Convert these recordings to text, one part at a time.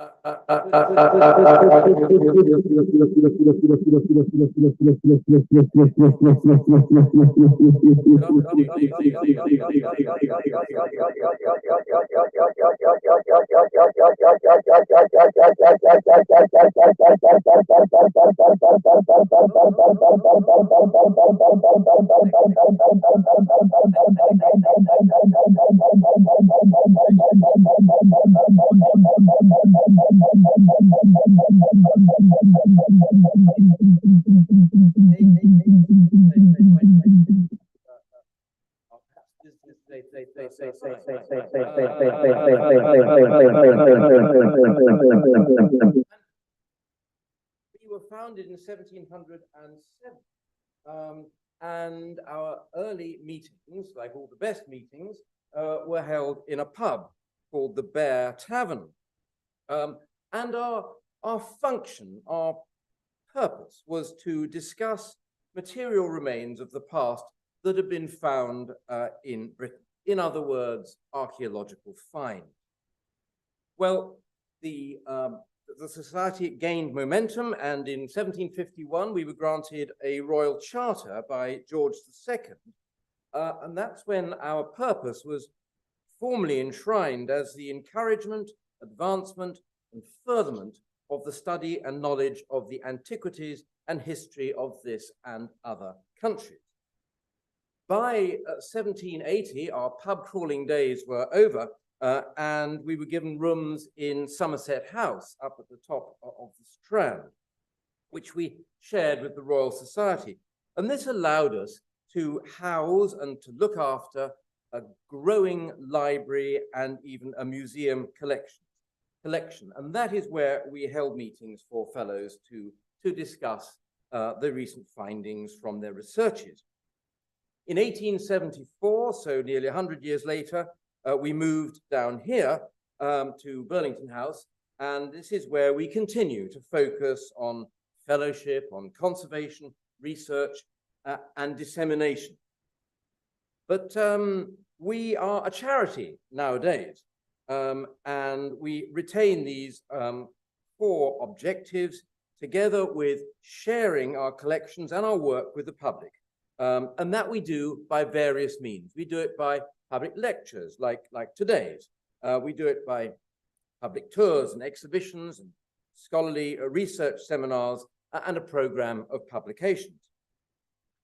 We were founded in 1707, and our early meetings, like all the best meetings, were held in a pub called the Bear Tavern. And our function, our purpose was to discuss material remains of the past that had been found in Britain. In other words, archaeological finds. Well, the society gained momentum, and in 1751 we were granted a royal charter by George II, and that's when our purpose was formally enshrined as the encouragement, advancement, and furtherment of the study and knowledge of the antiquities and history of this and other countries. By 1780, our pub crawling days were over, and we were given rooms in Somerset House up at the top of the Strand, which we shared with the Royal Society. And this allowed us to house and to look after a growing library and even a museum collection. And that is where we held meetings for fellows to discuss the recent findings from their researches. In 1874, so nearly 100 years later, we moved down here to Burlington House, and this is where we continue to focus on fellowship, on conservation, research, and dissemination. But we are a charity nowadays, and we retain these 4 objectives together with sharing our collections and our work with the public. And that we do by various means. We do it by public lectures like today's. We do it by public tours and exhibitions and scholarly research seminars and a program of publications.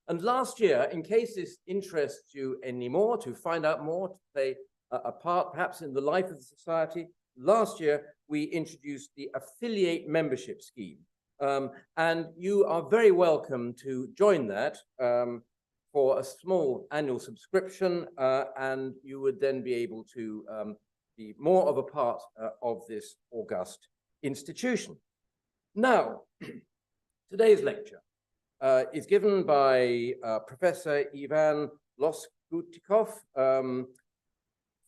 And last year, in case this interests you anymore, to find out more, to play a part perhaps in the life of the society, last year we introduced the affiliate membership scheme. And you are very welcome to join that for a small annual subscription, and you would then be able to be more of a part of this august institution. Now, today's lecture is given by Professor Ivan Loskutikov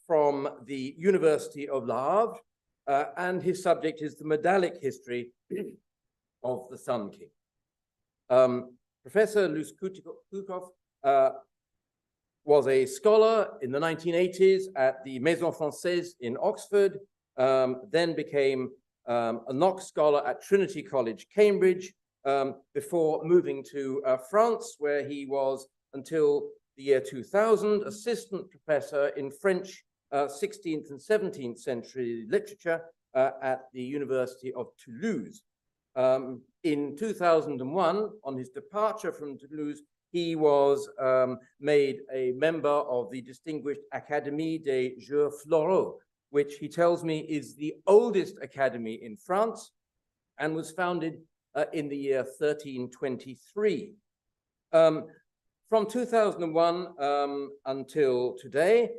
from the University of Le Havre, and his subject is the Medallic History of the Sun King. Professor Loskutikov was a scholar in the 1980s at the Maison Française in Oxford, then became a Knox Scholar at Trinity College, Cambridge, before moving to France, where he was, until the year 2000, assistant professor in French 16th and 17th century literature at the University of Toulouse. In 2001, on his departure from Toulouse, he was made a member of the distinguished Académie des Jeux Floraux, which he tells me is the oldest academy in France and was founded in the year 1323. From 2001 until today,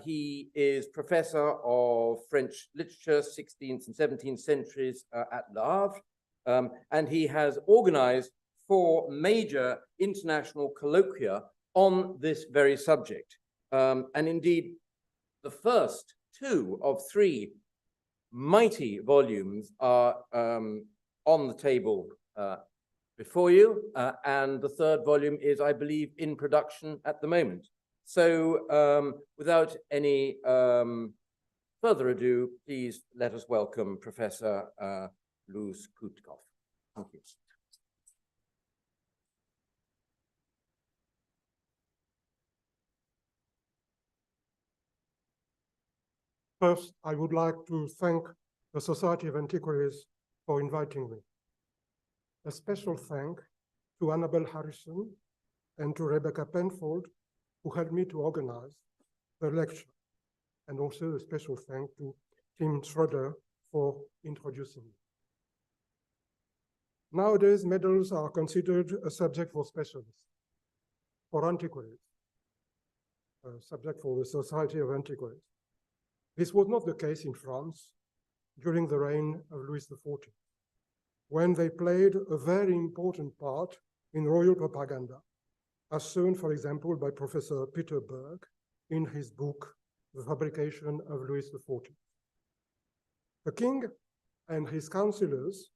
he is professor of French literature, 16th and 17th centuries at Le Havre, and he has organized 4 major international colloquia on this very subject. And indeed, the first 2 of 3 mighty volumes are on the table before you, and the 3rd volume is, I believe, in production at the moment. So without any further ado, please let us welcome Professor Luz Kutkov. Thank you. First, I would like to thank the Society of Antiquaries for inviting me. A special thank to Annabelle Harrison and to Rebecca Penfold, who helped me to organize the lecture. And also a special thank to Tim Schroeder for introducing me. Nowadays, medals are considered a subject for specialists, for antiquaries, a subject for the Society of Antiquaries. This was not the case in France during the reign of Louis XIV, when they played a very important part in royal propaganda, as shown, for example, by Professor Peter Berg in his book, The Fabrication of Louis XIV. The king and his councillors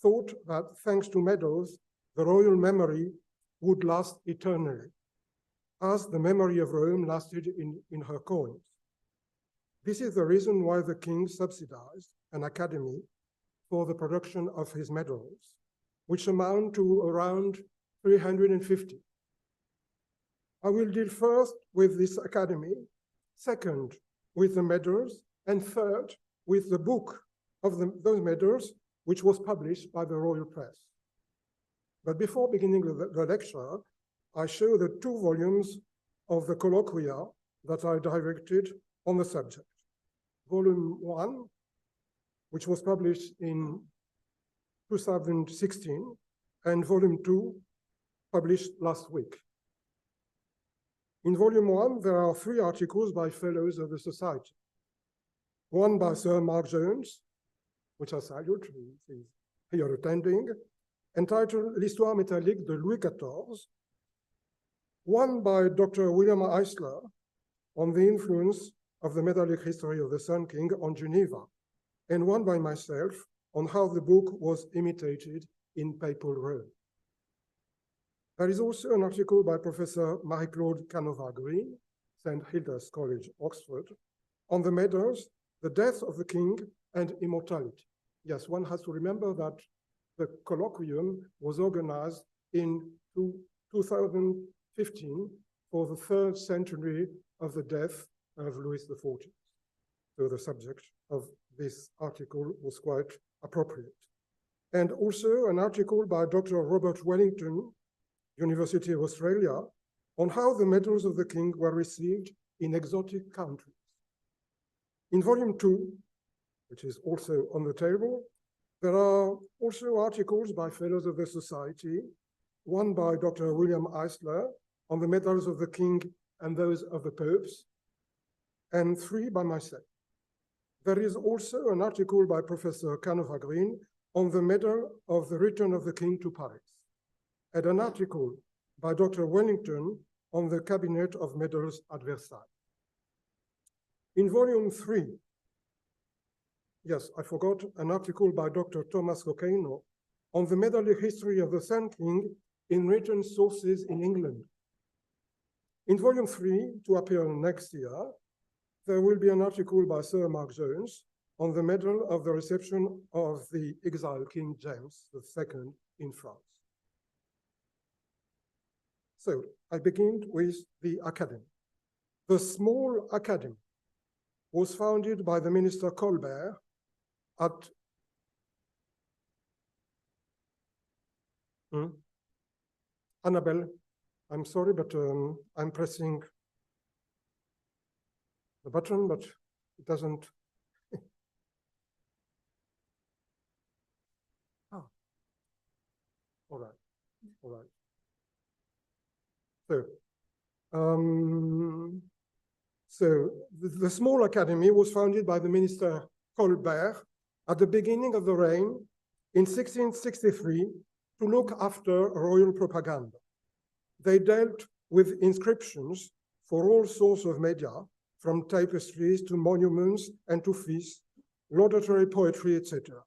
thought that thanks to medals, the royal memory would last eternally, as the memory of Rome lasted in her coins. This is the reason why the king subsidized an academy for the production of his medals, which amount to around 350. I will deal first with this academy, second with the medals, and third with the book of those medals, which was published by the royal press. But before beginning the lecture, I show the 2 volumes of the colloquia that I directed on the subject. Volume 1, which was published in 2016, and Volume 2, published last week. In Volume 1, there are 3 articles by fellows of the Society. One by Sir Mark Jones, which I salute, he is here attending, entitled L'Histoire métallique de Louis XIV. One by Dr. William Eisler on the influence of the Medallic History of the Sun King on Geneva, and one by myself on how the book was imitated in papal Rome. There is also an article by Professor Marie-Claude Canova-Green, St. Hilda's College, Oxford, on the medals, the death of the king and immortality. Yes, one has to remember that the colloquium was organized in 2015 for the 3rd centenary of the death of Louis XIV. So the subject of this article was quite appropriate. And also an article by Dr. Robert Wellington, University of Australia, on how the medals of the king were received in exotic countries. In Volume 2, which is also on the table, there are also articles by fellows of the Society, one by Dr. William Eisler on the medals of the king and those of the popes, and 3 by myself. There is also an article by Professor Canova-Green on the medal of the return of the king to Paris, and an article by Dr. Wellington on the cabinet of medals at Versailles. In Volume 3, yes, I forgot an article by Dr. Thomas Cocaino on the Medallic History of the Sun King in written sources in England. In Volume 3, to appear next year, there will be an article by Sir Mark Jones on the medal of the reception of the exiled King James II in France. So I begin with the academy. The small academy was founded by the minister Colbert at Annabelle, I'm sorry, but I'm pressing the button, but it doesn't. Oh. All right, all right. So the small academy was founded by the minister Colbert at the beginning of the reign in 1663 to look after royal propaganda. They dealt with inscriptions for all sorts of media, from tapestries to monuments and to feasts, laudatory poetry, etc.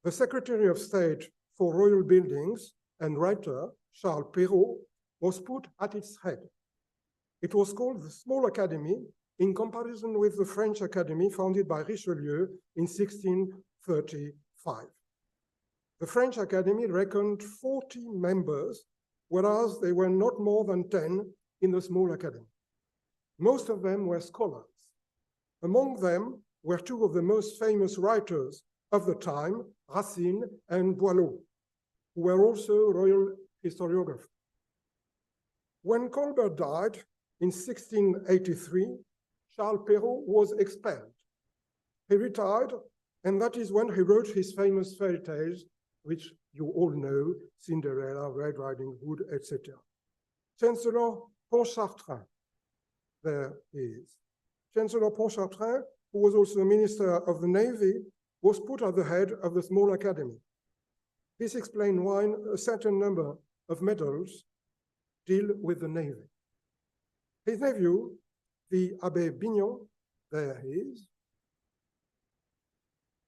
The Secretary of State for Royal Buildings and writer, Charles Perrault, was put at its head. It was called the Small Academy in comparison with the French Academy founded by Richelieu in 1635. The French Academy reckoned 40 members, whereas there were not more than 10 in the small academy. Most of them were scholars. Among them were two of the most famous writers of the time, Racine and Boileau, who were also royal historiographers. When Colbert died in 1683, Charles Perrault was expelled. He retired, and that is when he wrote his famous fairy tales, which you all know, Cinderella, Red Riding Hood, etc. Chancellor Pontchartrain, there he is. Chancellor Pontchartrain, who was also Minister of the Navy, was put at the head of the small academy. This explains why a certain number of medals deal with the Navy. His nephew, the Abbé Bignon, there he is,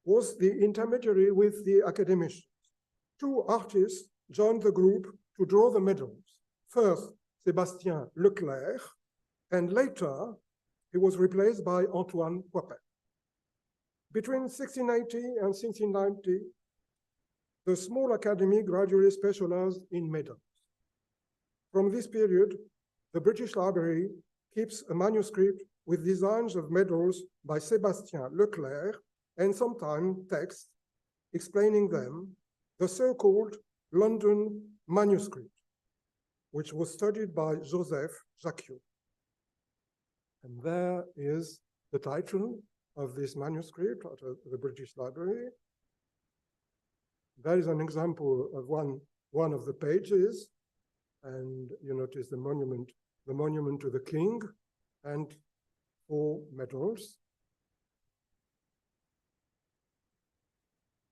was the intermediary with the academicians. Two artists joined the group to draw the medals. First, Sébastien Leclerc, and later he was replaced by Antoine Coipel. Between 1680 and 1690, the small academy gradually specialized in medals. From this period, the British Library keeps a manuscript with designs of medals by Sébastien Leclerc and sometimes text explaining them, the so-called London manuscript, which was studied by Joseph Jacquiot. And there is the title of this manuscript at the British Library. There is an example of one of the pages, and you notice the monument to the king, and 4 medals.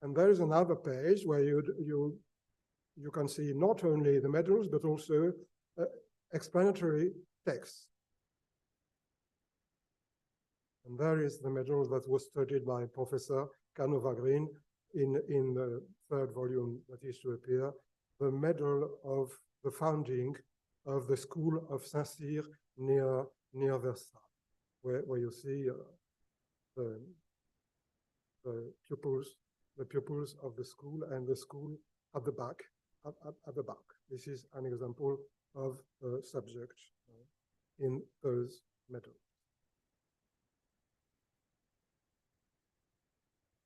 And there is another page where you can see not only the medals, but also explanatory text. And there is the medal that was studied by Professor Canova-Green in the 3rd volume that is to appear, the medal of the founding of the school of Saint-Cyr near Versailles, where you see the pupils of the school and the school at the back. At the back. This is an example of the subject in those medals.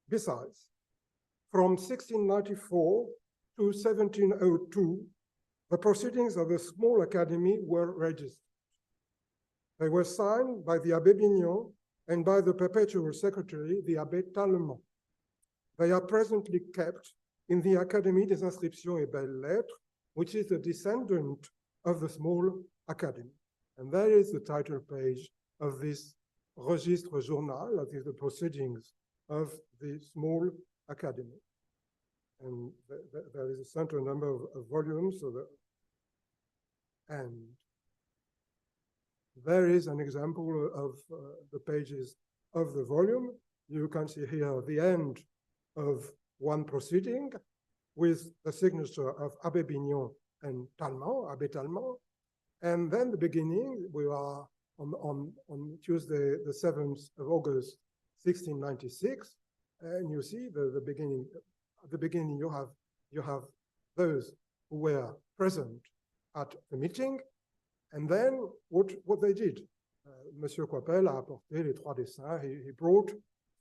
Besides, from 1694 to 1702, the proceedings of the small academy were registered. They were signed by the Abbé Bignon and by the perpetual secretary, the Abbé Tallemant. They are presently kept in the Académie des Inscriptions et Belles-Lettres, which is a descendant of the small academy. And there is the title page of this Registre Journal, that is the proceedings of the small academy. And there is a certain number of volumes, and there is an example of the pages of the volume. You can see here the end of one proceeding with the signature of Abbé Bignon and Tallemant, Abbé Tallemant. And then the beginning, we are on Tuesday, the 7th of August, 1696. And you see the beginning. At the beginning, you have those who were present at the meeting, and then what they did. Monsieur Coipel a apporté les 3 dessins. He brought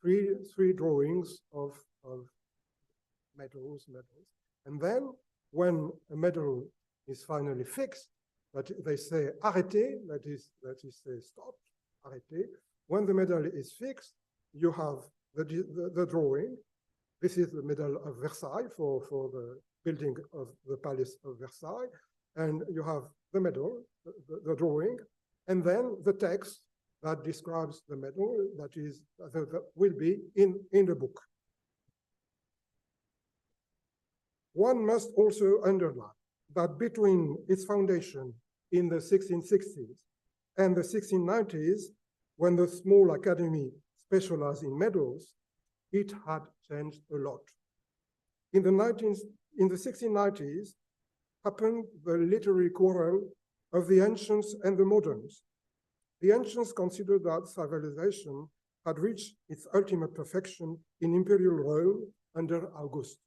three drawings of medals. And then when a medal is finally fixed, that they say arrêté, that is say stop, arrêté. When the medal is fixed, you have the drawing. This is the medal of Versailles for the building of the Palace of Versailles. And you have the medal, the drawing, and then the text that describes the medal that will be in the book. One must also underline that between its foundation in the 1660s and the 1690s, when the small academy specialized in medals, it had changed a lot. In the 1690s happened the literary quarrel of the ancients and the moderns. The ancients considered that civilization had reached its ultimate perfection in imperial Rome under Augustus,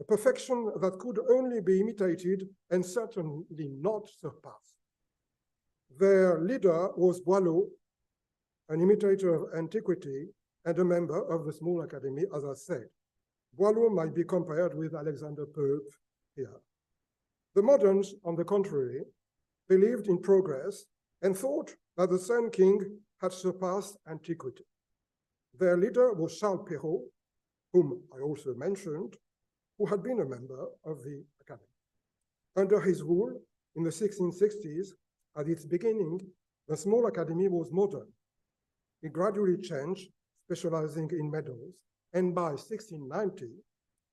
a perfection that could only be imitated and certainly not surpassed. Their leader was Boileau, an imitator of antiquity and a member of the small academy, as I said. Boileau might be compared with Alexander Pope here. The moderns, on the contrary, believed in progress and thought that the Sun King had surpassed antiquity. Their leader was Charles Perrault, whom I also mentioned, who had been a member of the academy. Under his rule, in the 1660s, at its beginning, the small academy was modern. It gradually changed, specializing in medals, and by 1690,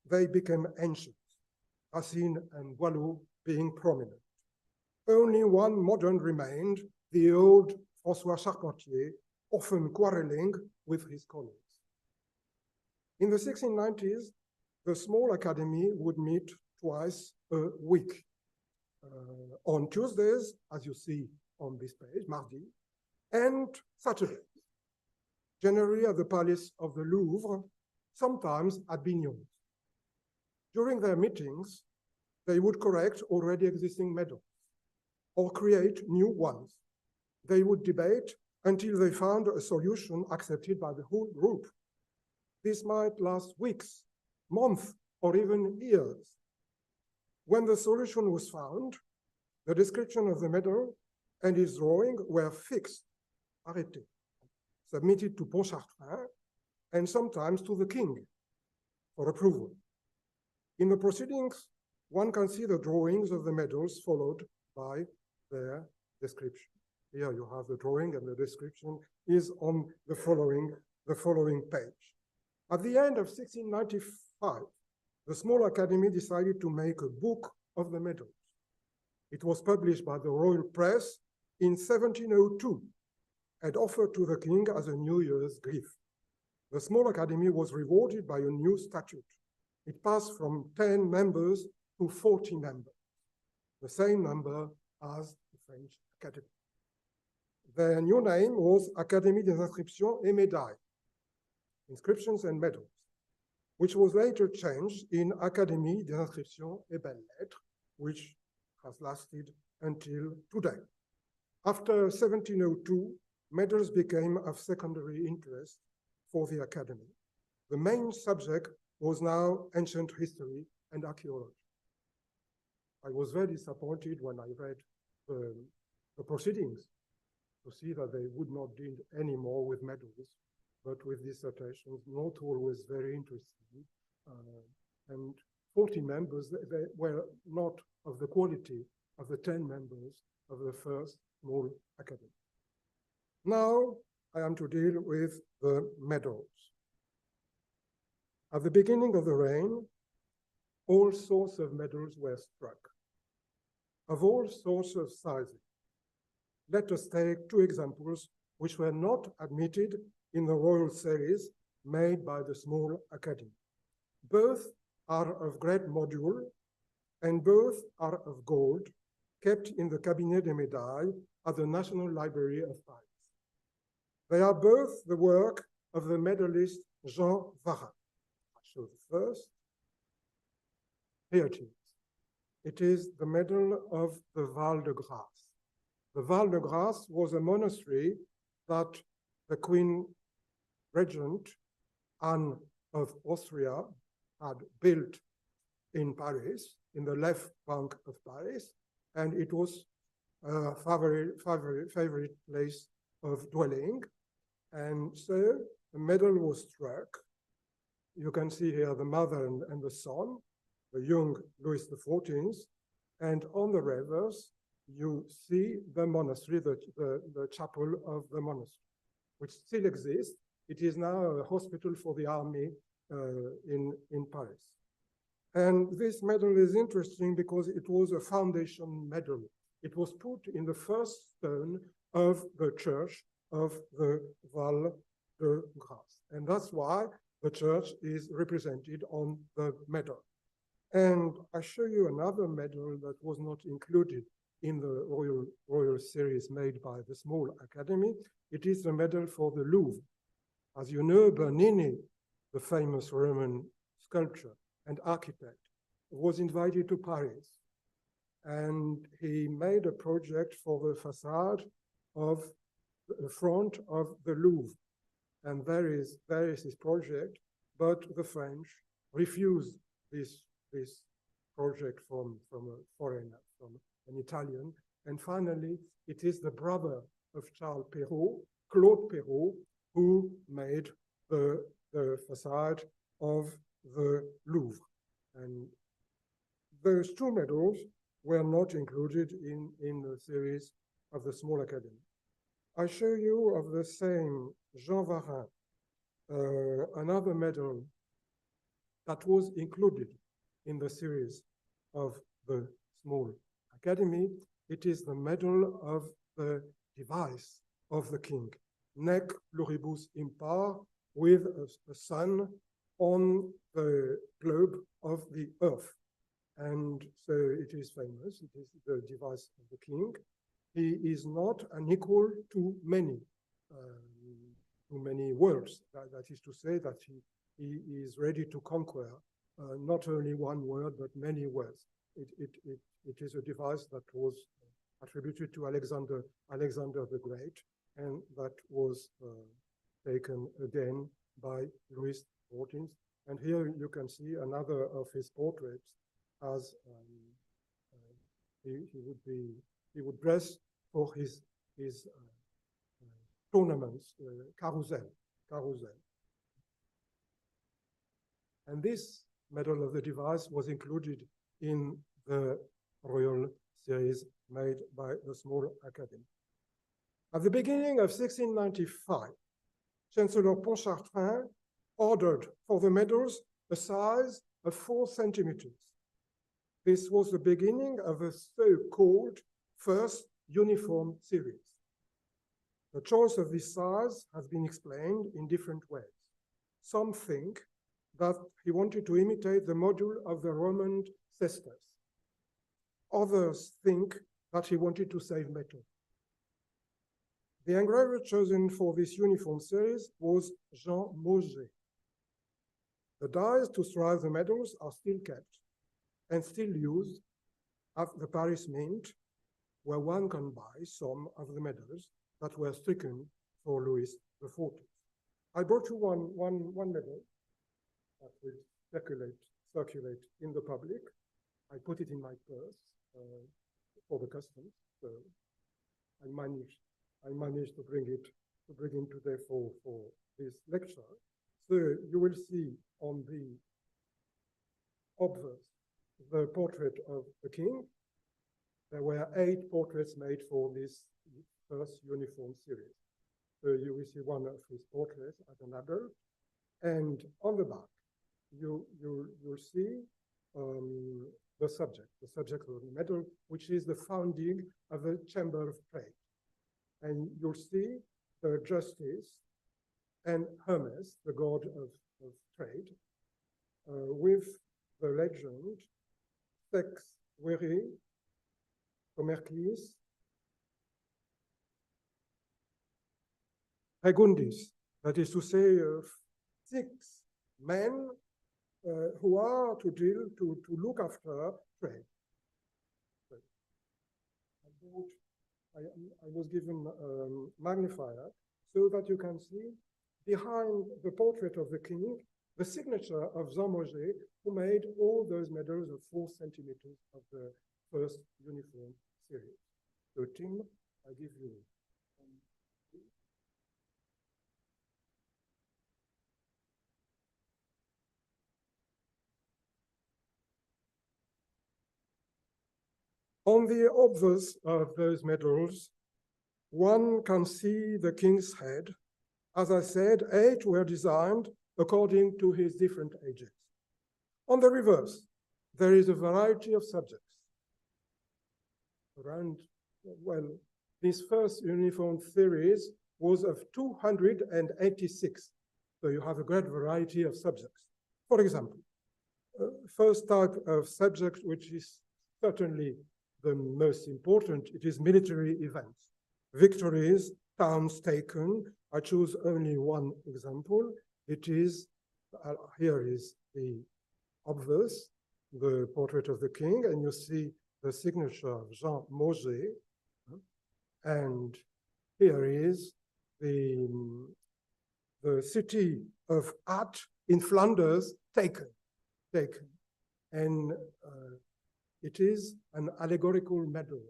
they became ancient, Racine and Boileau being prominent. Only one modern remained, the old François Charpentier, often quarreling with his colleagues. In the 1690s, the small academy would meet twice a week. On Tuesdays, as you see on this page, mardi, and Saturdays, generally at the Palace of the Louvre, sometimes at Bignon's. During their meetings, they would correct already existing medals or create new ones. They would debate until they found a solution accepted by the whole group. This might last weeks, months, or even years. When the solution was found, the description of the medal and its drawing were fixed, arrêté, submitted to Pontchartrain, and sometimes to the king for approval. In the proceedings, one can see the drawings of the medals followed by their description. Here you have the drawing, and the description is on the following page. At the end of 1695, the small academy decided to make a book of the medals. It was published by the royal press in 1702 and offered to the king as a New Year's gift. The small academy was rewarded by a new statute. It passed from 10 members to 40 members, the same number as the French Academy. Their new name was Académie des Inscriptions et Médailles, Inscriptions and Medals, which was later changed in Académie des Inscriptions et Belles-Lettres, which has lasted until today. After 1702, medals became of secondary interest for the academy. The main subject was now ancient history and archaeology. I was very disappointed when I read the proceedings to see that they would not deal anymore with medals, but with dissertations, not always very interesting. And 40 members, they were not of the quality of the 10 members of the first small academy. Now I am to deal with the medals. At the beginning of the reign, all sorts of medals were struck, of all sorts of sizes. Let us take two examples which were not admitted in the royal series made by the small academy. Both are of great module and both are of gold, kept in the Cabinet des Médailles at the National Library of Paris. They are both the work of the medalist Jean Varin. I show the first. Here it is. It is the medal of the Val de Grace. The Val de Grace was a monastery that the Queen Regent Anne of Austria had built in Paris, in the left bank of Paris, and it was a favorite place of dwelling. And so the medal was struck. You can see here the mother and the son, the young Louis XIV, and on the reverse, you see the monastery, the chapel of the monastery, which still exists. It is now a hospital for the army in Paris. And this medal is interesting because it was a foundation medal. It was put in the first stone of the church of the Val de Grace. And that's why the church is represented on the medal. And I show you another medal that was not included in the royal series made by the Small Academy. It is the medal for the Louvre. As you know, Bernini, the famous Roman sculptor and architect, was invited to Paris, and he made a project for the facade of the front of the Louvre. And there is this project, but the French refused this project from a foreigner, from an Italian. And finally, it is the brother of Charles Perrault, Claude Perrault, who made the facade of the Louvre. And those two medals were not included in the series of the Small Academy. I show you of the same Jean Varin, another medal that was included in the series of the Small Academy. It is the medal of the device of the king, Nec pluribus impar, with a sun on the globe of the earth. And so it is famous, it is the device of the king. He is not unequal to many worlds. That is to say that he is ready to conquer not only one word, but many words. It is a device that was attributed to Alexander the Great, and that was taken again by Louis XIV. And here you can see another of his portraits, as he would dress for his tournaments, carousel. And this medal of the device was included in the royal series made by the Small Academy. At the beginning of 1695, Chancellor Pontchartrain ordered for the medals a size of 4 centimeters. This was the beginning of a so-called first uniform series. The choice of this size has been explained in different ways. Some think that he wanted to imitate the module of the Roman cestus. Others think that he wanted to save metal. The engraver chosen for this uniform series was Jean Mauger. The dies to strive the medals are still kept and still used at the Paris Mint, where one can buy some of the medals that were stricken for Louis XIV. I brought you one medal that will circulate in the public. I put it in my purse for the customs. So I managed to bring it today for this lecture. So you will see on the obverse the portrait of the king. There were 8 portraits made for this first uniform series. So you will see one of his portraits as an adult, and on the back you'll see the subject of the medal, which is the founding of the Chamber of Trade. And you'll see the justice and Hermes, the god of trade, with the legend Sex Vere Commercis Regundis, that is to say, 6 men who are to look after trade. I was given a magnifier so that you can see behind the portrait of the king the signature of Jean Mauger, who made all those medals of 4 centimeters of the first uniform series. So Tim, I give you. On the obverse of those medals, one can see the king's head. As I said, 8 were designed according to his different ages. On the reverse, there is a variety of subjects. This first uniform series was of 286. So you have a great variety of subjects. For example, first type of subject, which is certainly the most important, it is military events. Victories, towns taken. I choose only one example. It is, here is the obverse, the portrait of the king, and you see the signature of Jean Mauger. And here is the city of Art in Flanders taken. And it is an allegorical medal.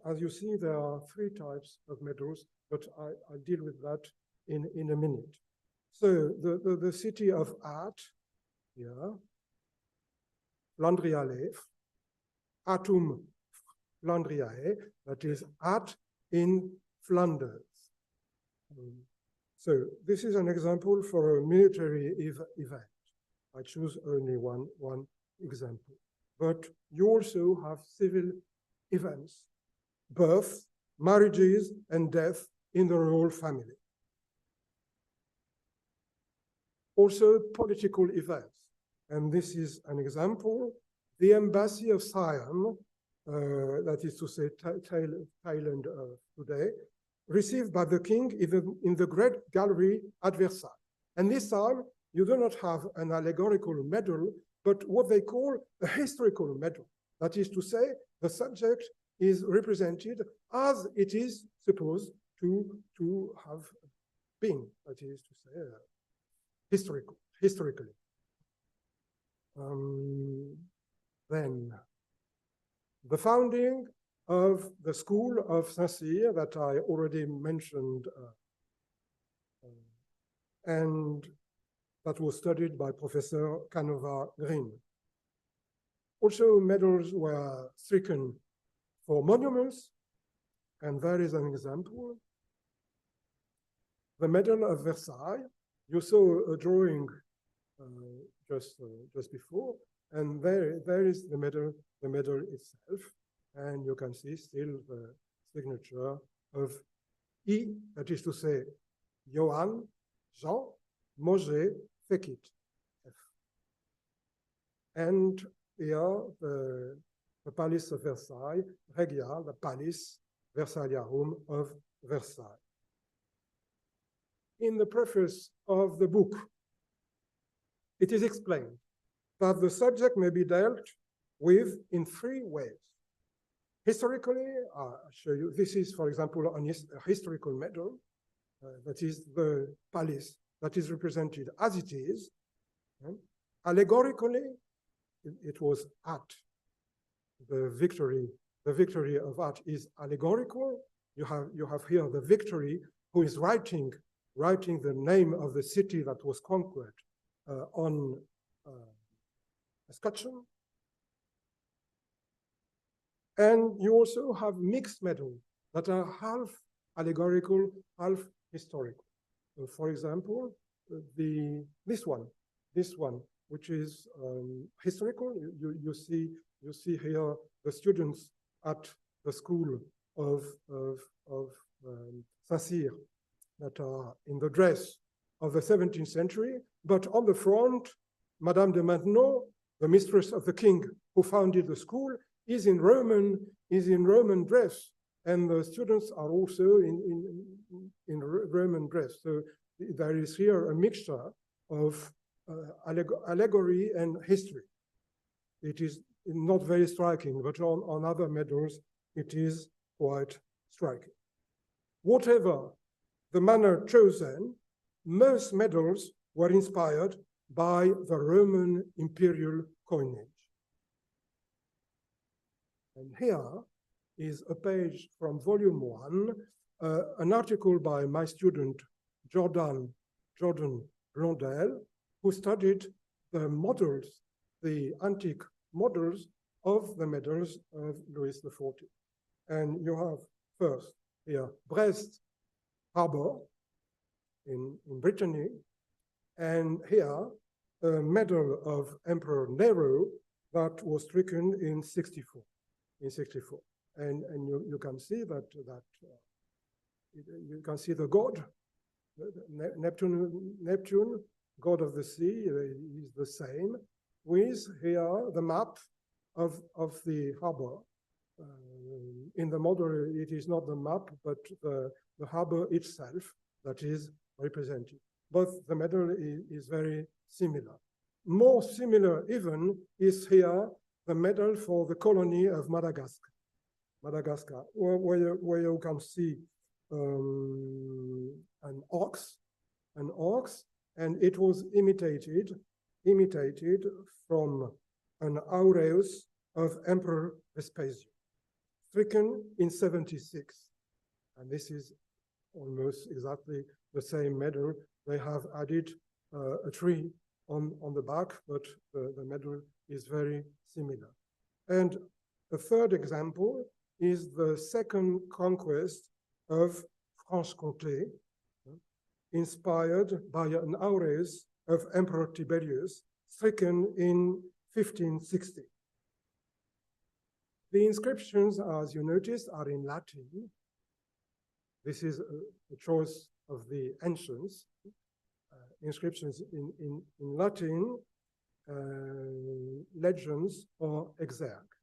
As you see, there are three types of medals, but I'll deal with that in a minute. So the city of Art, here, Flandriale, Artum Flandriae, that is Art in Flanders. So this is an example for a military event. I choose only one example. But you also have civil events, birth, marriages, and death in the royal family. Also political events. And this is an example. The embassy of Siam, that is to say Thailand today, received by the king in the Great Gallery at Versailles. And this time, you do not have an allegorical medal, but what they call a historical medal. That is to say, the subject is represented as it is supposed to have been, that is to say, historically. Then, the founding of the school of Saint-Cyr that I already mentioned, and that was studied by Professor Canova-Green. Also, medals were stricken for monuments, and there is an example. The Medal of Versailles, you saw a drawing just before, and there is the medal itself, and you can see still the signature of I, that is to say, Johann Jean Mauger Fekit. And here the Palace of Versailles, Regia, the Palace Versaillarium of Versailles. In the preface of the book, it is explained that the subject may be dealt with in three ways. Historically, I'll show you, this is, for example, a historical medal, that is the palace that is represented as it is. Allegorically, it was Art. The victory of Art is allegorical. You have here the victory who is writing the name of the city that was conquered on a scutcheon. And you also have mixed medals that are half allegorical, half historical. For example, this one, which is historical. You see here the students at the school of Saint-Cyr that are in the dress of the 17th century, but on the front, Madame de Maintenon, the mistress of the king who founded the school, is in Roman dress, and the students are also in Roman dress. So there is here a mixture of allegory and history. It is not very striking, but on other medals, it is quite striking. Whatever the manner chosen, most medals were inspired by the Roman imperial coinage. And here is a page from volume 1, an article by my student, Jordan Blondel, who studied the models, the antique models of the medals of Louis XIV. And you have first here, Brest Harbor in Brittany, and here, a medal of Emperor Nero that was stricken in 64. And you can see that you can see the god, Neptune, god of the sea, is the same, with here the map of the harbor. in the model, it is not the map, but the harbor itself that is represented. But the medal is very similar. More similar even is here the medal for the colony of Madagascar, where you can see an ox, and it was imitated from an aureus of Emperor Vespasian, stricken in 76. And this is almost exactly the same medal. They have added a tree on the back, but the medal is very similar. And the third example is the second conquest of Franche-Comté, inspired by an aureus of Emperor Tiberius, stricken in 1560. The inscriptions, as you notice, are in Latin. This is a choice of the ancients. Inscriptions in Latin, legends or exergue.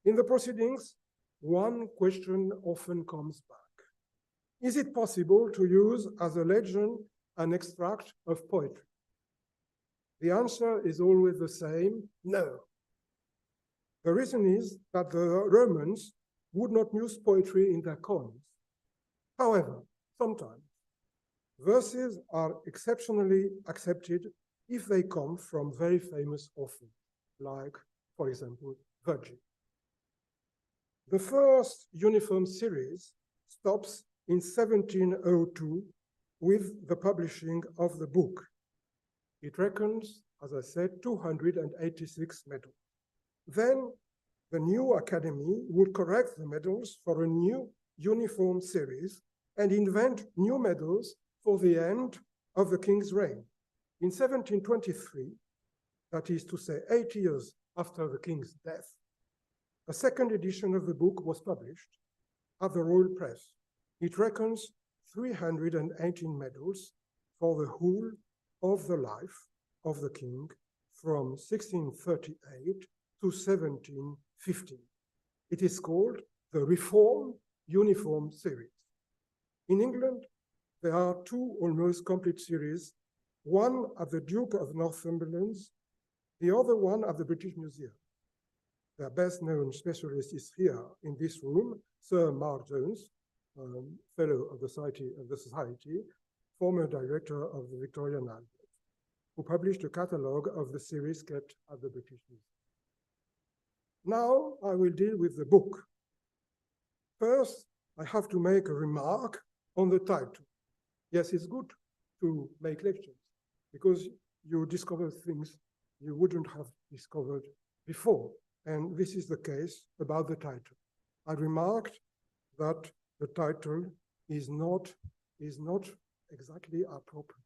In the proceedings, one question often comes back. Is it possible to use as a legend an extract of poetry? The answer is always the same, no. The reason is that the Romans would not use poetry in their coins. However, sometimes verses are exceptionally accepted if they come from very famous authors, like, for example, Virgil. The first uniform series stops in 1702 with the publishing of the book. It reckons, as I said, 286 medals. Then the new academy would correct the medals for a new uniform series and invent new medals for the end of the king's reign. In 1723, that is to say 8 years after the king's death, a second edition of the book was published at the Royal Press. It reckons 318 medals for the whole of the life of the king from 1638 to 1715. It is called the Reform Uniform Series. In England, there are two almost complete series, one at the Duke of Northumberland's, the other one at the British Museum. Their best-known specialist is here in this room, Sir Mark Jones, fellow of the Society, former director of the Victorian Albert, who published a catalogue of the series kept at the British Museum. Now I will deal with the book. First, I have to make a remark on the title. Yes, it's good to make lectures because you discover things you wouldn't have discovered before. And this is the case about the title. I remarked that the title is not exactly appropriate.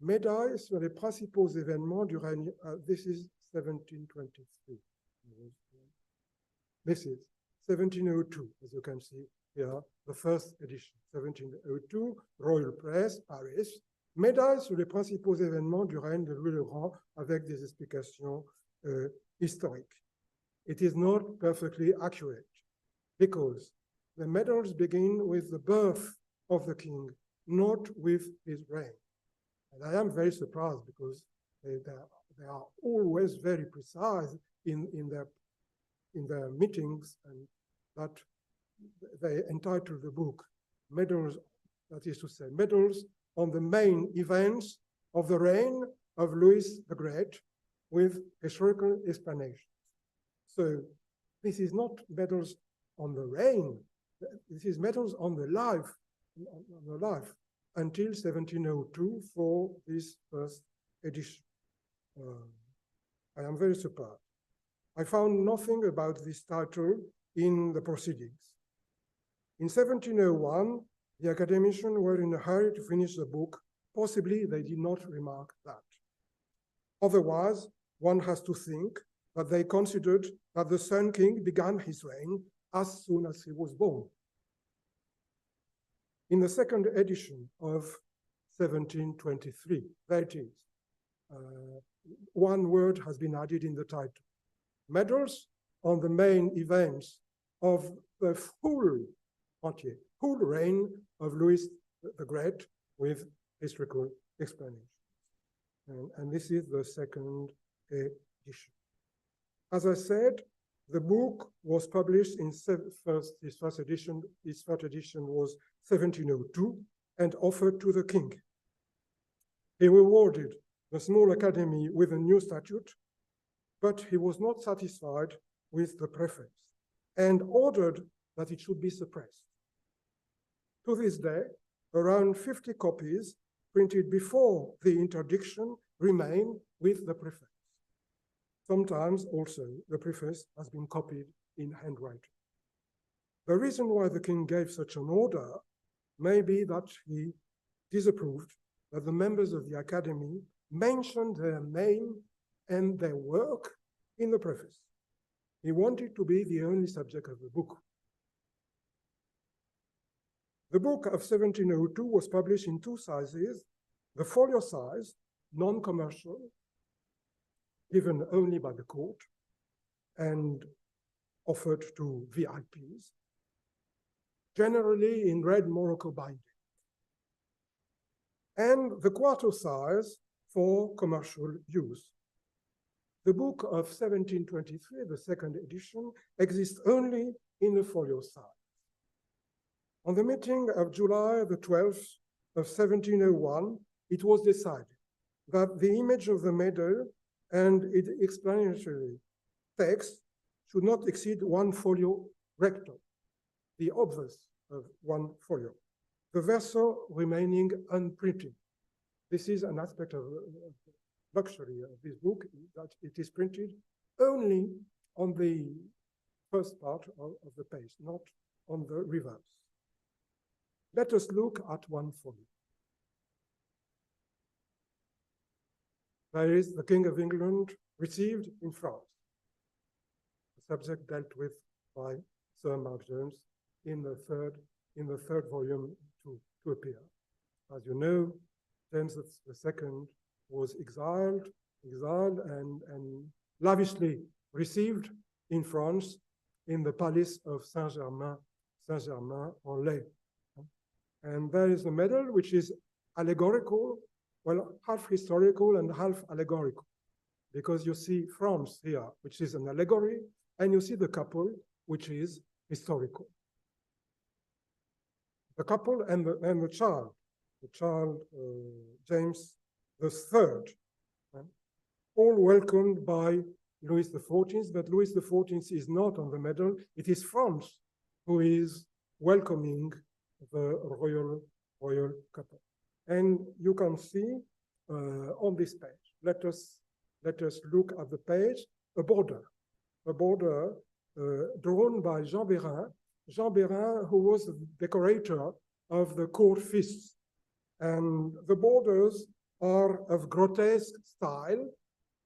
Médailles sur les principaux événements du règne. This is 1723. This is 1702, as you can see here, the first edition, 1702, Royal Press, Paris. Médailles sur les principaux événements du règne de Louis le Grand avec des explications historiques. It is not perfectly accurate because the medals begin with the birth of the king, not with his reign. And I am very surprised because they are always very precise in their meetings, and that they entitle the book Medals, that is to say, medals on the main events of the reign of Louis the Great with historical explanations. So this is not medals on the reign, this is medals on the life until 1702 for this first edition. I am very surprised. I found nothing about this title in the proceedings. In 1701, the academicians were in a hurry to finish the book. Possibly they did not remark that. Otherwise, one has to think that they considered that the Sun King began his reign as soon as he was born. In the second edition of 1723, there it is. One word has been added in the title. medals on the main events of the full reign of Louis the Great with historical explanation. And this is the second edition. As I said, the book was published in its first edition was 1702 and offered to the king. He rewarded the small academy with a new statute, but he was not satisfied with the preface and ordered that it should be suppressed. To this day, around 50 copies printed before the interdiction remain with the preface. Sometimes also the preface has been copied in handwriting. The reason why the king gave such an order may be that he disapproved that the members of the academy mentioned their name and their work in the preface. He wanted to be the only subject of the book. The book of 1702 was published in two sizes: the folio size, non-commercial, given only by the court and offered to VIPs, generally in red Morocco binding, and the quarto size for commercial use. The book of 1723, the second edition, exists only in the folio size. On the meeting of July the 12th of 1701, it was decided that the image of the medal and its explanatory text should not exceed 1 folio recto, the obverse of 1 folio, the verso remaining unprinted. This is an aspect of luxury of this book, that it is printed only on the first part of the page, not on the reverse. Let us look at 1 folio. There is the King of England received in France, a subject dealt with by Sir Mark Jones in the third volume to appear. As you know, James II was exiled and lavishly received in France in the palace of Saint-Germain-en-Laye. And there is a medal which is allegorical, well, half historical and half allegorical, because you see France here, which is an allegory, and you see the couple, which is historical. The couple and the child James III, all welcomed by Louis XIV, but Louis XIV is not on the medal. It is France who is welcoming the royal couple. And you can see on this page, let us look at the page, a border drawn by Jean Bérin, who was the decorator of the court feasts. And the borders are of grotesque style,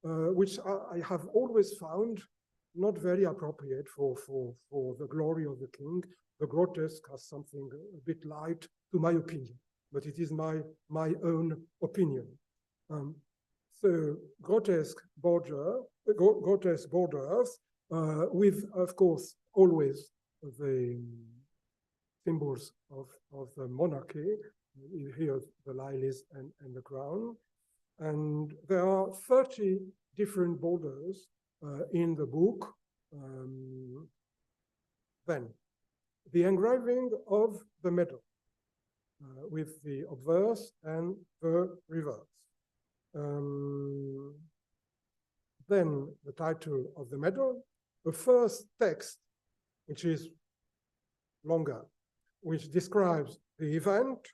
which I have always found not very appropriate for the glory of the king. The grotesque has something a bit light, to my opinion, but it is my own opinion. So grotesque borders with, of course, always the symbols of the monarchy. Here the lilies and the crown. And there are 30 different borders in the book. Then the engraving of the medal with the obverse and the reverse. Then the title of the medal, the first text, which is longer, which describes the event,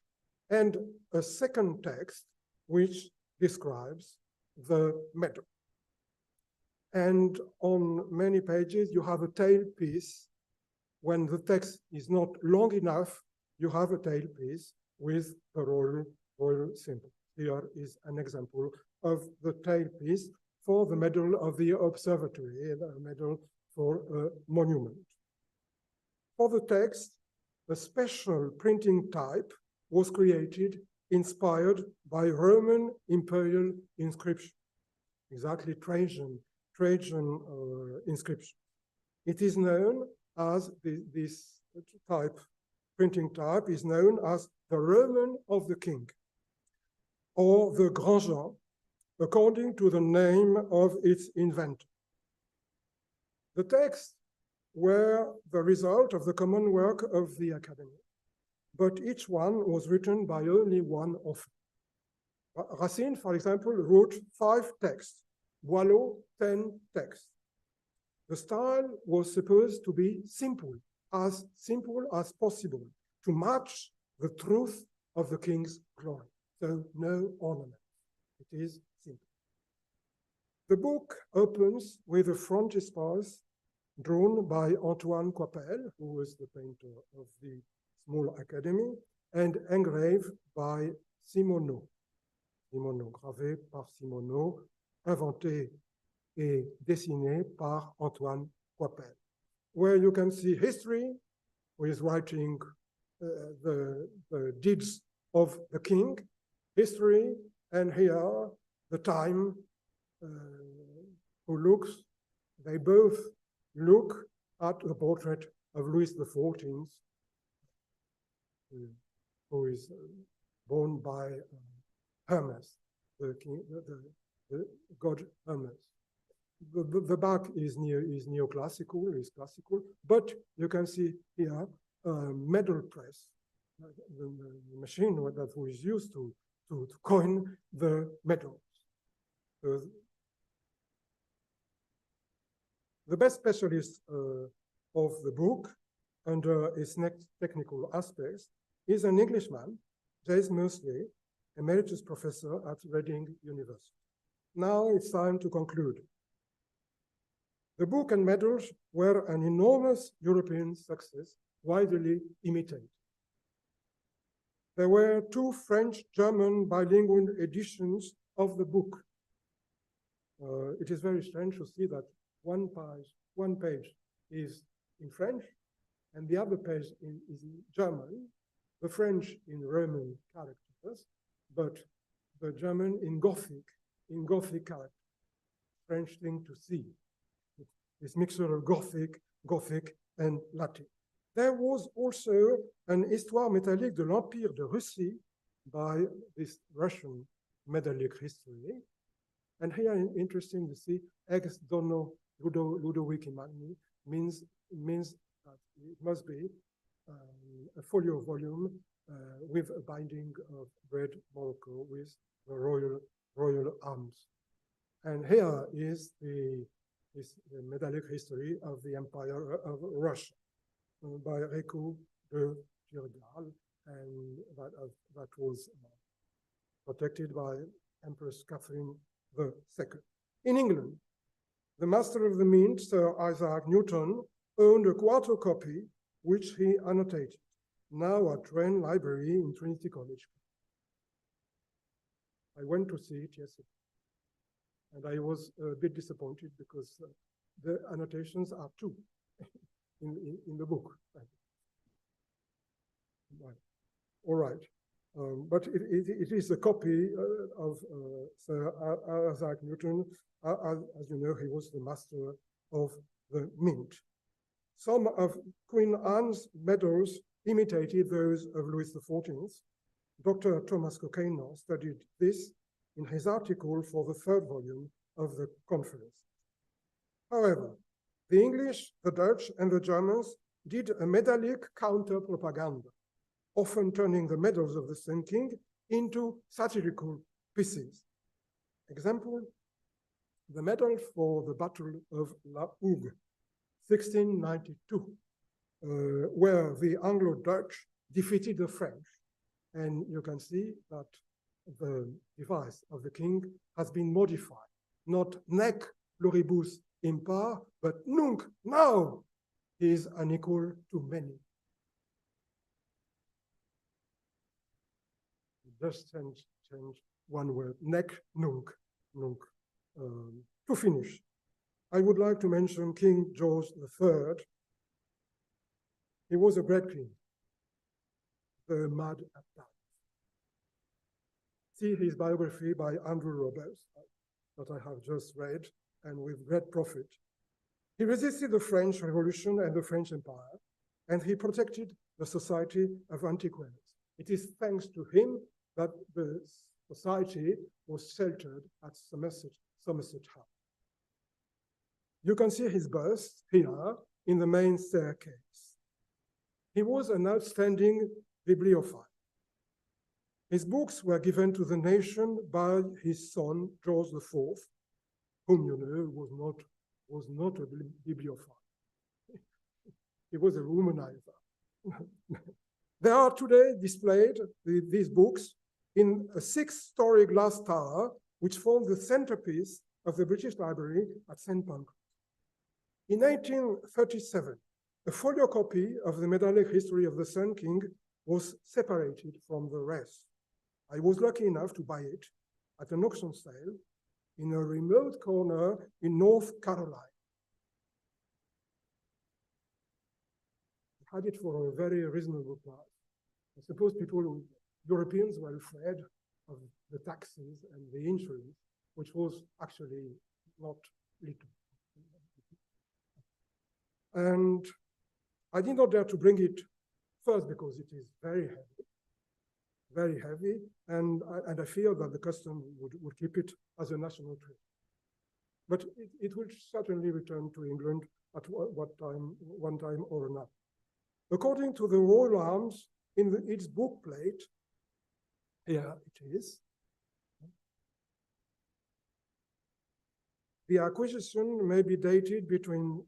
and a second text which describes the medal. And on many pages, you have a tail piece. When the text is not long enough, you have a tail piece with a royal symbol. Here is an example of the tail piece for the medal of the observatory, a medal for a monument. For the text, a special printing type was created, inspired by Roman imperial inscription. Exactly, Trajan Trajan inscription. It is known as this printing type is known as the Roman of the king, or the Grand Jean, according to the name of its inventor. The texts were the result of the common work of the Academy, but each one was written by only one author. Racine, for example, wrote 5 texts, Boileau 10 texts. The style was supposed to be simple as possible, to match the truth of the king's glory. So no ornament. It is simple. The book opens with a frontispiece drawn by Antoine Coipel, who was the painter of the small academy, and engraved by Simonot. Simonot, gravé par Simonot, inventé et dessiné par Antoine Coipel, where you can see history, who is writing the deeds of the king, history, and here the time they both look at the portrait of Louis XIV, who is born by Hermes, the god Hermes. The back is neoclassical, is classical, but you can see here medal press, the machine that was used to coin the medals. The best specialist of the book under its next technical aspects is an Englishman, James Moseley, emeritus professor at Reading University. Now it's time to conclude. The book and medals were an enormous European success, widely imitated. There were 2 French-German bilingual editions of the book. It is very strange to see that one page is in French and the other page is in German, the French in Roman characters, but the German in Gothic characters. French thing to see. This mixture of Gothic and Latin. There was also an Histoire métallique de l'Empire de Russie by this Russian Medallic History. And here, interesting to see, ex dono Ludovici Magni means that it must be a folio volume with a binding of red morocco with the royal arms. And here is the Medallic History of the Empire of Russia by Rico de Turgal, and that was protected by Empress Catherine II. In England, the master of the mint, Sir Isaac Newton, owned a quarto copy, which he annotated, now at Wren Library in Trinity College. I went to see it yesterday, and I was a bit disappointed because the annotations are 2 in the book. Right. All right. But it is a copy of Sir Isaac Newton. As you know, he was the master of the mint. Some of Queen Anne's medals imitated those of Louis XIV. Dr. Thomas Cocaignon studied this in his article for the 3rd volume of the conference. However, the English, the Dutch, and the Germans did a medallic counter-propaganda, often turning the medals of the same king into satirical pieces. Example, the medal for the Battle of La Hougue, 1692, where the Anglo-Dutch defeated the French. And you can see that the device of the king has been modified, not nec pluribus impar, but nunc, now, is unequal to many. Just change one word, nec, nunc. To finish, I would like to mention King George III. He was a great king, the mad at times. See his biography by Andrew Roberts that I have just read, and with great profit. He resisted the French Revolution and the French Empire, and he protected the Society of Antiquaries. It is thanks to him that the society was sheltered at Somerset House. You can see his bust here in the main staircase. He was an outstanding bibliophile. His books were given to the nation by his son, George IV, whom you know was not a bibliophile. He was a womanizer. They are today displayed, these books, in a 6-story glass tower, which forms the centerpiece of the British Library at St. Pancras. In 1837, a folio copy of the Medallic History of the Sun King was separated from the rest. I was lucky enough to buy it at an auction sale in a remote corner in North Carolina. I had it for a very reasonable price. I suppose Europeans were afraid of the taxes and the insurance, which was actually not little. And I did not dare to bring it first because it is very heavy, and I fear that the custom would keep it as a national treasure. But it will certainly return to England at one time or another. According to the royal arms in its book plate, here it is. The acquisition may be dated between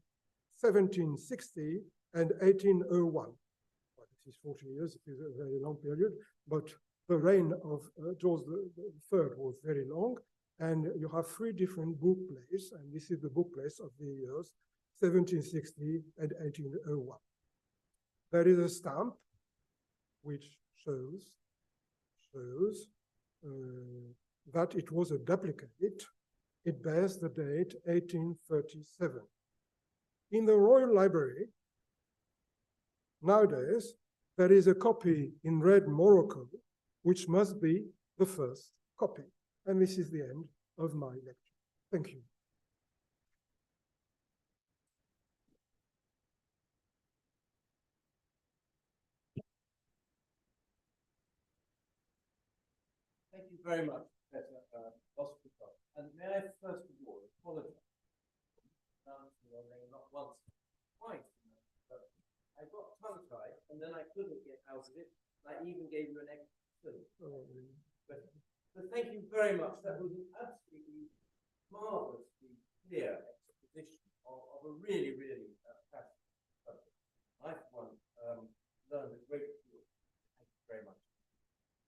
1760 and 1801. Well, this is 40 years, it is a very long period, but the reign of George III was very long, and you have 3 different book plates, and this is the book place of the years 1760 and 1801. There is a stamp which shows that it was a duplicate. It bears the date 1837. In the Royal Library, nowadays, there is a copy in red Morocco, which must be the first copy. And this is the end of my lecture. Thank you. Thank you very much, Professor Ospikov. And may I first of all apologize for pronouncing your name not once, twice. But I got tongue-tied, and then I couldn't get out of it. I even gave you an extra syllable. But thank you very much. That was an absolutely marvelously clear exposition of a really, really fascinating subject. I, for one, learned a great deal. Thank you very much.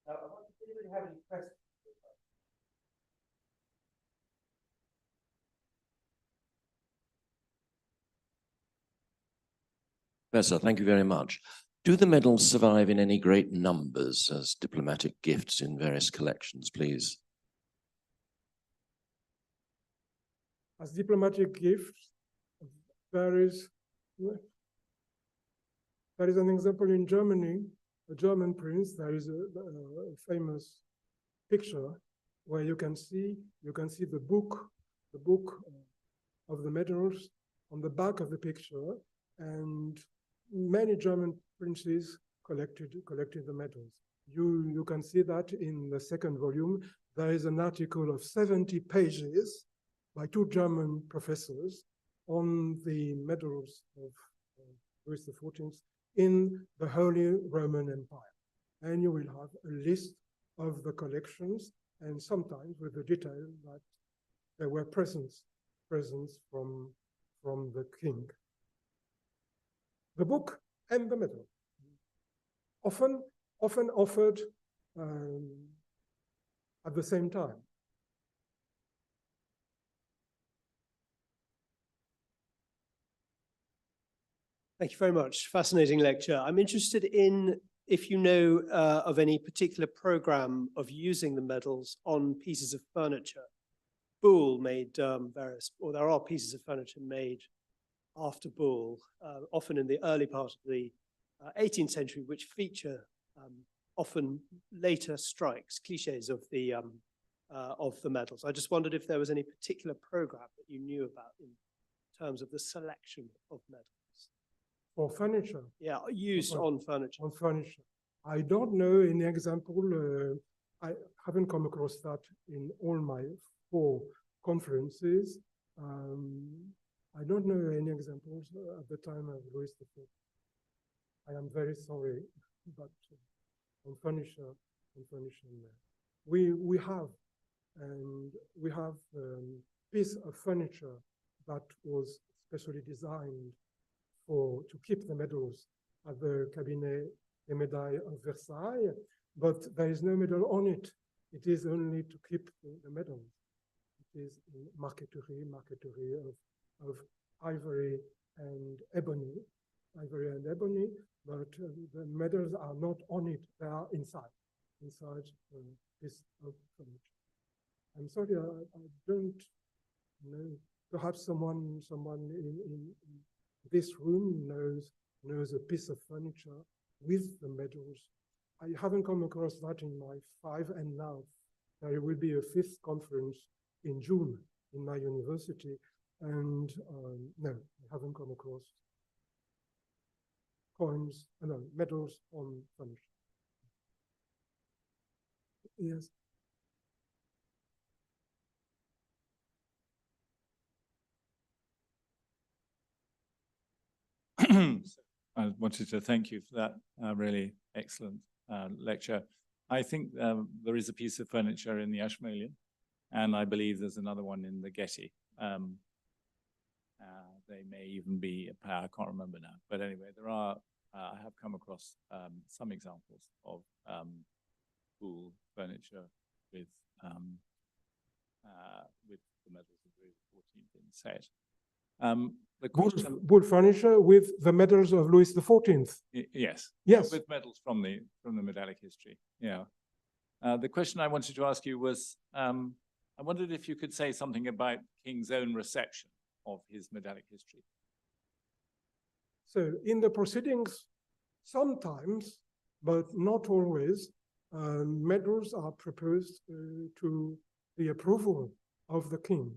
Now, I wonder if anybody have any questions? Professor, thank you very much. Do the medals survive in any great numbers as diplomatic gifts in various collections, please? As diplomatic gifts, there is an example in Germany, a German prince. There is a famous picture where you can see the book of the medals on the back of the picture, and many German princes collected the medals. You can see that in the second volume. There is an article of 70 pages by 2 German professors on the medals of Louis XIV in the Holy Roman Empire. And you will have a list of the collections, and sometimes with the detail that there were presents from the king. The book and the medal, often offered at the same time. Thank you very much. Fascinating lecture. I'm interested in if you know of any particular program of using the medals on pieces of furniture. Boulle made there are pieces of furniture made after Boulle, often in the early part of the 18th century, which feature often later strikes, cliches of the of the medals. I just wondered if there was any particular program that you knew about in terms of the selection of medals. For furniture, Yeah, used on furniture. on furniture. I don't know any example. I haven't come across that in all my 4 conferences. I don't know any examples at the time of Louis XIV. I am very sorry, but on furniture, we have piece of furniture that was specially designed to keep the medals at the Cabinet des Médailles of Versailles, but there is no medal on it. It is only to keep the medals. It is marqueterie of ivory and ebony, but the medals are not on it. They are inside this furniture. I'm sorry, I don't know. Perhaps someone in this room knows a piece of furniture with the medals. I haven't come across that in my 5, and now there will be a 5th conference in June in my university, and no, I haven't come across medals on furniture. Yes. I wanted to thank you for that really excellent lecture. I think there is a piece of furniture in the Ashmolean, and I believe there's another one in the Getty. They may even be a pair, I can't remember now. But anyway, there are, I have come across some examples of Boule furniture with the medals of Louis XIV in set. The question, Boule furniture with the medals of Louis XIV. Yes. Yes. With medals from the Medallic History. Yeah. The question I wanted to ask you was, I wondered if you could say something about King's own reception of his Medallic History. So in the proceedings, sometimes, but not always, medals are proposed to the approval of the king.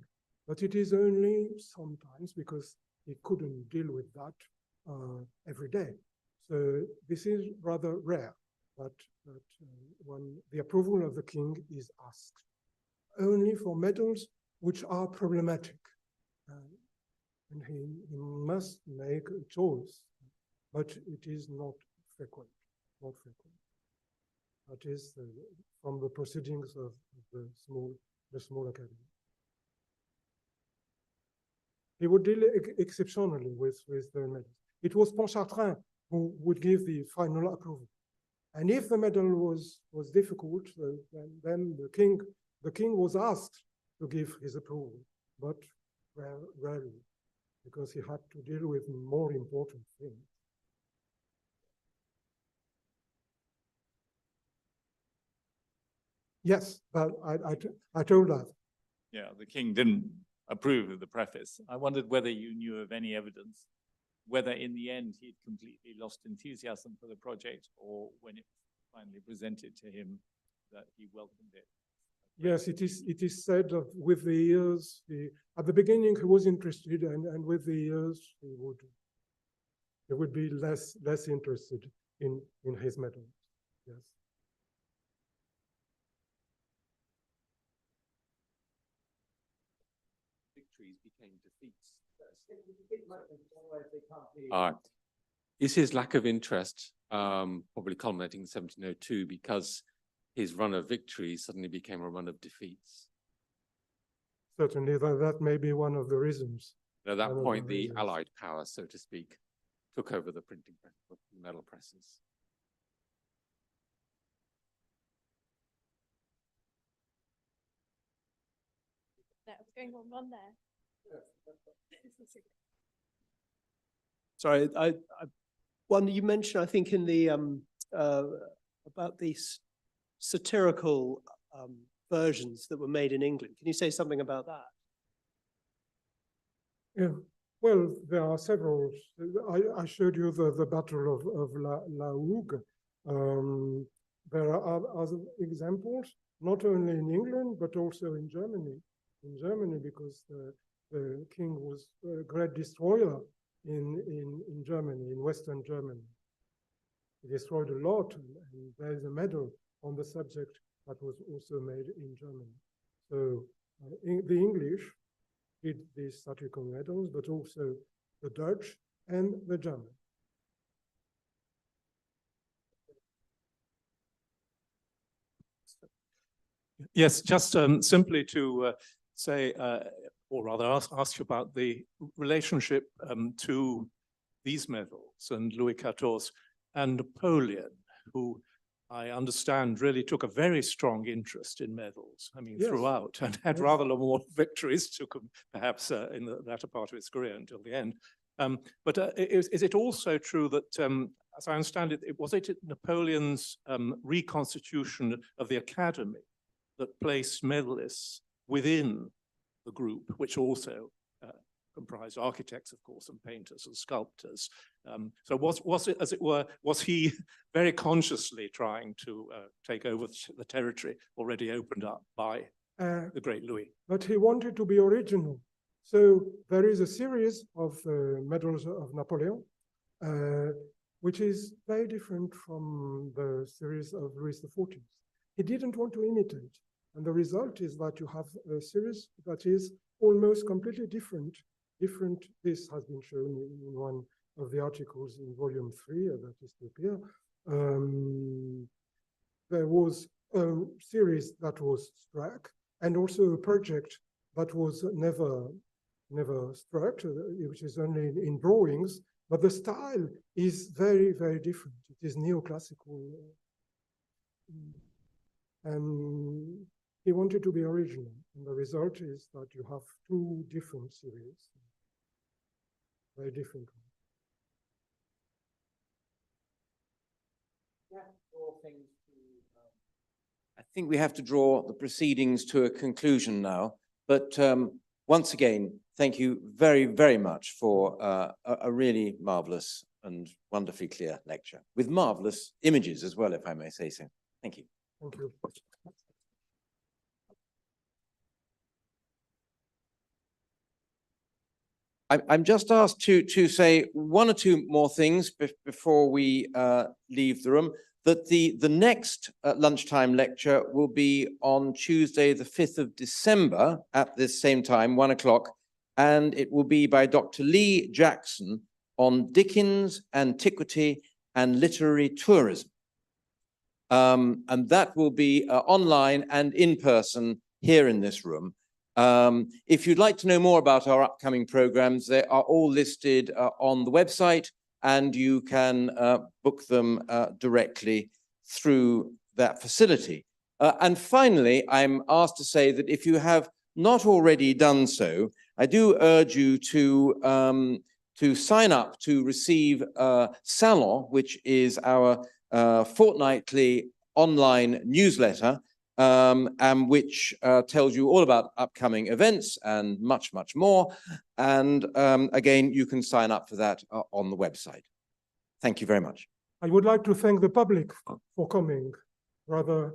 But it is only sometimes, because he couldn't deal with that every day. So this is rather rare that when the approval of the king is asked. Only for medals which are problematic. And he must make a choice, but it is not frequent, That is from the proceedings of the small academy. He would deal exceptionally with the medals. It was Pontchartrain who would give the final approval. And if the medal was difficult, then the king was asked to give his approval, but rarely, because he had to deal with more important things. Yes, but I told that. Yeah, the king didn't approve of the preface. I wondered whether you knew of any evidence, whether in the end he'd completely lost enthusiasm for the project, or when it was finally presented to him that he welcomed it. Yes, it is said that with the years, at the beginning he was interested, and with the years he would be less interested in his medal. Yes. Victories became defeats. Is his lack of interest probably culminating in 1702 because his run of victories suddenly became a run of defeats? Certainly, that may be one of the reasons. At that point, the Allied power, so to speak, took over the printing press, the metal presses. What's going on there? Sorry, I wonder, you mentioned, I think, in the about these satirical versions that were made in England. Can you say something about that? Yeah, well, there are several. I showed you the Battle of La Hougue, There are other examples, not only in England, but also in Germany. In Germany, because the king was a great destroyer in Germany, in Western Germany. He destroyed a lot, and there is a medal on the subject that was also made in Germany. So the English did these satirical medals, but also the Dutch and the German. Yes, just simply to say, or rather ask you about the relationship to these medals and Louis XIV and Napoleon, who I understand really took a very strong interest in medals, I mean, Yes. throughout, and had Yes. rather more victories, took perhaps in the latter part of his career until the end. But is it also true that, as I understand it, was it Napoleon's reconstitution of the academy that placed medalists within the group, which also comprised architects, of course, and painters and sculptors? So was it, as it were, was he very consciously trying to take over the territory already opened up by the great Louis? But he wanted to be original. So there is a series of medals of Napoleon, which is very different from the series of Louis XIV. He didn't want to imitate. And the result is that you have a series that is almost completely different. This has been shown in one of the articles in volume 3 that is to appear. There was a series that was struck, and also a project that was never struck, which is only in drawings, but the style is very, very different. It is neoclassical. And he wanted to be original, and the result is that you have two different series, very different. I think we have to draw the proceedings to a conclusion now, but once again, thank you very, very much for a really marvelous and wonderfully clear lecture, with marvelous images as well, if I may say so. Thank you. Thank you. I'm just asked to say one or two more things before we leave the room. That the next lunchtime lecture will be on Tuesday, the 5th of December at this same time, 1 o'clock, and it will be by Dr. Lee Jackson on Dickens, antiquity, and literary tourism. And that will be online and in person here in this room. If you'd like to know more about our upcoming programs, they are all listed on the website, and you can book them directly through that facility. And finally, I'm asked to say that if you have not already done so, I do urge you to sign up to receive Salon, which is our fortnightly online newsletter, and which tells you all about upcoming events and much, much more. And again, you can sign up for that on the website. Thank you very much. I would like to thank the public for coming, rather